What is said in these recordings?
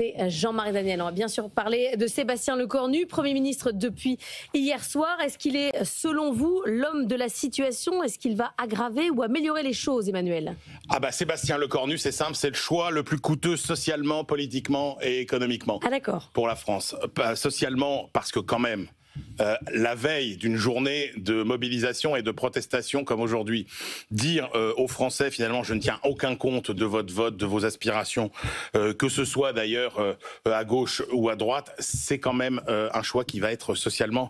c'est Jean-Marie Daniel. On va bien sûr parler de Sébastien Lecornu, Premier ministre depuis hier soir. Est-ce qu'il est, selon vous, l'homme de la situation? Est-ce qu'il va aggraver ou améliorer les choses, Emmanuel? Sébastien Lecornu, c'est simple, c'est le choix le plus coûteux socialement, politiquement et économiquement pour la France. Socialement, parce que quand même, la veille d'une journée de mobilisation et de protestation comme aujourd'hui, dire aux Français finalement je ne tiens aucun compte de votre vote, de vos aspirations, que ce soit d'ailleurs à gauche ou à droite, c'est quand même un choix qui va être socialement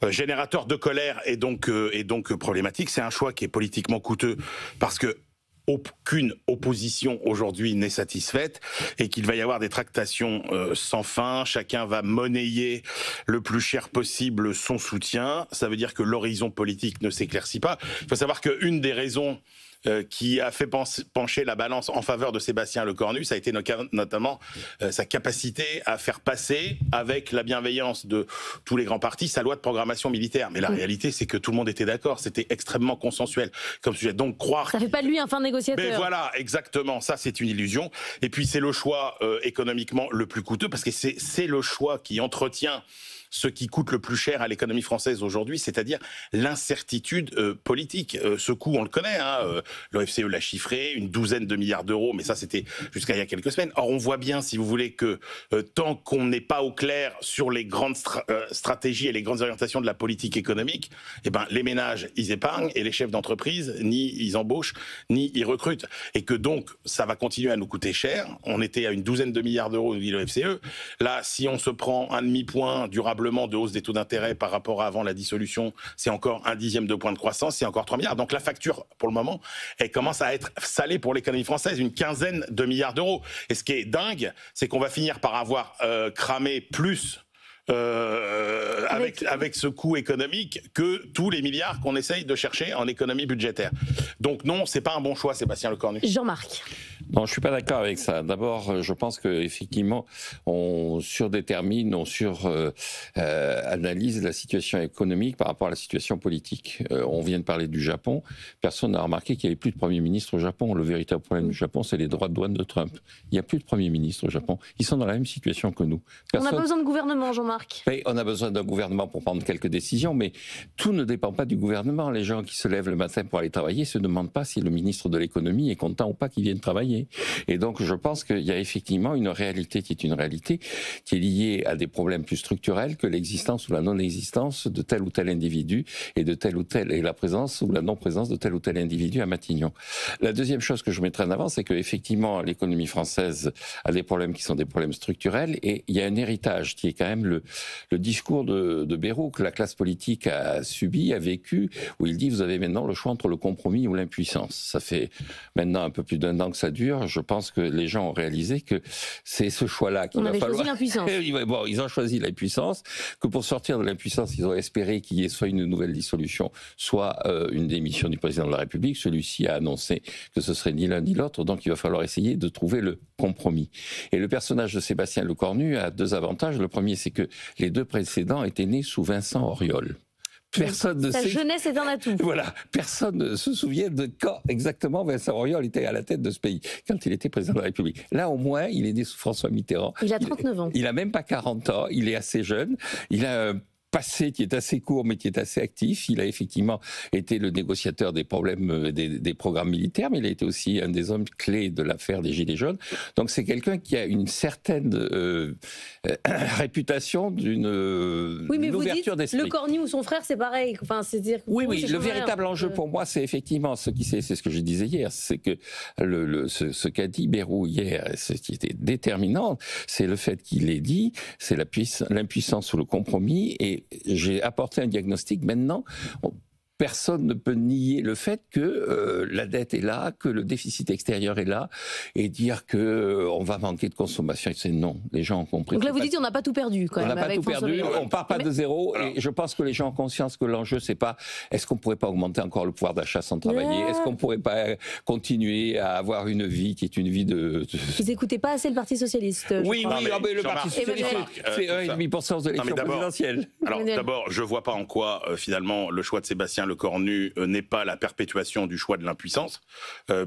générateur de colère et donc problématique. C'est un choix qui est politiquement coûteux parce que aucune opposition aujourd'hui n'est satisfaite et qu'il va y avoir des tractations sans fin. Chacun va monnayer le plus cher possible son soutien. Ça veut dire que l'horizon politique ne s'éclaircit pas. Il faut savoir qu'une des raisons qui a fait pencher la balance en faveur de Sébastien Lecornu, ça a été notamment sa capacité à faire passer, avec la bienveillance de tous les grands partis, sa loi de programmation militaire. Mais la réalité, c'est que tout le monde était d'accord, c'était extrêmement consensuel comme sujet. Donc croire... Ça fait pas de lui un fin négociateur. Mais voilà, exactement, ça c'est une illusion. Et puis c'est le choix économiquement le plus coûteux, parce que c'est le choix qui entretient ce qui coûte le plus cher à l'économie française aujourd'hui, c'est-à-dire l'incertitude politique. Ce coût, on le connaît, l'OFCE l'a chiffré, une douzaine de milliards d'euros, mais ça c'était jusqu'à il y a quelques semaines. Or on voit bien, si vous voulez, que tant qu'on n'est pas au clair sur les grandes stratégies et les grandes orientations de la politique économique, les ménages, ils épargnent, et les chefs d'entreprise, ni ils embauchent, ni ils recrutent. Et que donc, ça va continuer à nous coûter cher. On était à une douzaine de milliards d'euros, nous dit l'OFCE. Là, si on se prend un demi-point durablement de hausse des taux d'intérêt par rapport à avant la dissolution, c'est encore un dixième de point de croissance, c'est encore 3 milliards. Donc la facture, pour le moment, elle commence à être salée pour l'économie française, une quinzaine de milliards d'euros. Et ce qui est dingue, c'est qu'on va finir par avoir cramé plus avec ce coût économique que tous les milliards qu'on essaye de chercher en économie budgétaire. Donc non, c'est pas un bon choix, Sébastien Lecornu. Jean-Marc. Non, je suis pas d'accord avec ça. D'abord, je pense que effectivement, on surdétermine, on suranalyse la situation économique par rapport à la situation politique. On vient de parler du Japon. Personne n'a remarqué qu'il n'y avait plus de Premier ministre au Japon. Le véritable problème du Japon, c'est les droits de douane de Trump. Il n'y a plus de Premier ministre au Japon. Ils sont dans la même situation que nous. On n'a pas besoin de gouvernement, Jean-Marc. Oui, on a besoin d'un gouvernement pour prendre quelques décisions, mais tout ne dépend pas du gouvernement. Les gens qui se lèvent le matin pour aller travailler se demandent pas si le ministre de l'économie est content ou pas qu'il vienne travailler. Et donc, je pense qu'il y a effectivement une réalité qui est liée à des problèmes plus structurels que l'existence ou la non-existence de tel ou tel individu et la présence ou la non-présence de tel ou tel individu à Matignon. La deuxième chose que je mettrai en avant, c'est que effectivement, l'économie française a des problèmes qui sont des problèmes structurels, et il y a un héritage qui est quand même le discours de Bayrou que la classe politique a subi, a vécu, où il dit vous avez maintenant le choix entre le compromis ou l'impuissance. Ça fait maintenant un peu plus d'1 an que ça dure. Je pense que les gens ont réalisé que c'est ce choix-là qu'il va falloir. On avait choisi l'impuissance. Bon, ils ont choisi l'impuissance, que pour sortir de l'impuissance, ils ont espéré qu'il y ait soit une nouvelle dissolution, soit une démission du président de la République. Celui-ci a annoncé que ce serait ni l'un ni l'autre, donc il va falloir essayer de trouver le compromis. Et le personnage de Sébastien Lecornu a 2 avantages. Le premier, c'est que les 2 précédents étaient nés sous Vincent Auriol. Personne ne Sa sait. jeunesse est un atout. Voilà, personne ne se souvient de quand exactement Vincent Auriol était à la tête de ce pays, quand il était président de la République. Là, au moins, il est né sous François Mitterrand. Il a 39 ans. Il n'a même pas 40 ans, il est assez jeune. Il a un passé qui est assez court mais qui est assez actif. Il a effectivement été le négociateur des problèmes des programmes militaires, mais il a été aussi un des hommes clés de l'affaire des Gilets jaunes. Donc c'est quelqu'un qui a une certaine réputation d'une ouverture d'esprit. Lecornu ou son frère, c'est pareil. Enfin, c'est-à-dire oui, le véritable enjeu pour moi, c'est effectivement c'est ce que je disais hier, c'est que ce qu'a dit Bayrou hier, ce qui était déterminant, c'est le fait qu'il ait dit, c'est l'impuissance ou le compromis. Et j'ai apporté un diagnostic. Maintenant, personne ne peut nier le fait que la dette est là, que le déficit extérieur est là, et dire que on va manquer de consommation. C'est non, les gens ont compris. Donc là, vous dites on n'a pas tout perdu quand même. On n'a pas tout perdu, on part pas de zéro. Et je pense que les gens ont conscience que l'enjeu, c'est pas est-ce qu'on pourrait pas augmenter encore le pouvoir d'achat sans travailler, est-ce qu'on pourrait pas continuer à avoir une vie qui est une vie de... Vous écoutez pas assez le Parti socialiste. Oui, mais le Parti socialiste fait 1,5% de l'élection présidentielle. Alors d'abord, je vois pas en quoi finalement le choix de Sébastien Sébastien Lecornu n'est pas la perpétuation du choix de l'impuissance,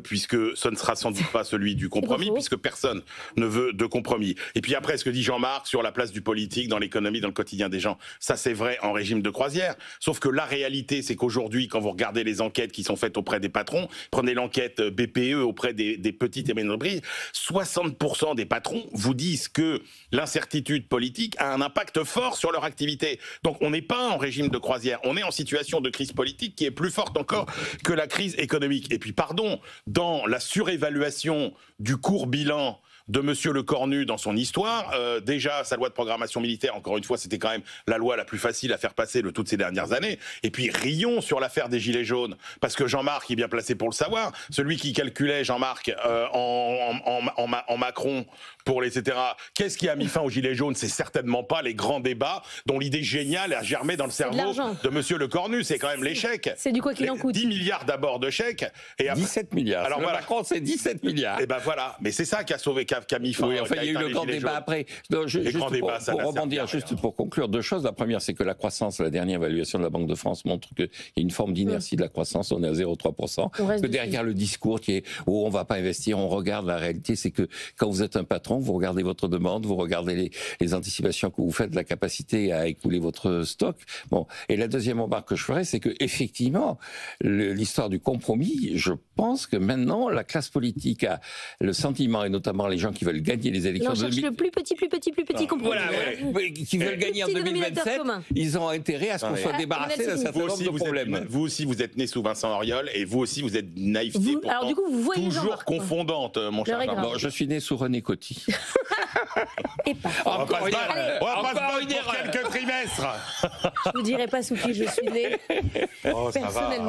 puisque ce ne sera sans doute pas celui du compromis, puisque personne ne veut de compromis. Et puis après, ce que dit Jean-Marc sur la place du politique dans l'économie, dans le quotidien des gens, ça c'est vrai en régime de croisière. Sauf que la réalité, c'est qu'aujourd'hui, quand vous regardez les enquêtes qui sont faites auprès des patrons, prenez l'enquête BPE auprès des petites et moyennes entreprises, 60% des patrons vous disent que l'incertitude politique a un impact fort sur leur activité. Donc on n'est pas en régime de croisière, on est en situation de crise politique qui est plus forte encore que la crise économique. Et puis pardon, dans la surévaluation du court bilan de Monsieur Lecornu dans son histoire. Déjà, sa loi de programmation militaire, encore une fois, c'était quand même la loi la plus facile à faire passer de toutes ces dernières années. Et puis, rions sur l'affaire des Gilets jaunes, parce que Jean-Marc est bien placé pour le savoir. Celui qui calculait, Jean-Marc, en Macron, pour les etc. Qu'est-ce qui a mis fin aux Gilets jaunes? C'est certainement pas les grands débats dont l'idée géniale a germé dans le cerveau de Monsieur Lecornu. C'est quand même l'échec. C'est du quoi qu'il en coûte. 10 milliards d'abord de chèques. Et après... 17 milliards. Alors voilà. Macron, c'est 17 milliards. Et ben voilà. Mais c'est ça qui a sauvé, qui a mis fin. Oui, enfin, il y a eu le grand débat après. Non, pour rebondir, juste pour conclure, deux choses. La première, c'est que la croissance, la dernière évaluation de la Banque de France montre qu'il y a une forme d'inertie de la croissance. On est à 0,3%. Que derrière le discours qui est où on va pas investir, on regarde la réalité, c'est que quand vous êtes un patron, vous regardez votre demande, vous regardez les anticipations que vous faites, la capacité à écouler votre stock. Bon. Et la deuxième remarque que je ferais, c'est que effectivement, l'histoire du compromis, je pense que maintenant, la classe politique a le sentiment, et notamment les gens qui veulent gagner les élections. On cherche le plus petit compromis. Voilà, qui veulent gagner en 2027, ils ont intérêt à ce qu'on soit débarrassé d'un certain nombre de problèmes. Vous aussi, vous êtes né sous Vincent Auriol, et vous aussi, vous êtes d'une naïveté alors du coup, vous voyez toujours confondante, mon cher Jean-Marc. Non, je suis né sous René Coty. Et pas. On va pas se battre pour quelques trimestres. Je vous dirai pas sous qui je suis né. Oh, personnellement.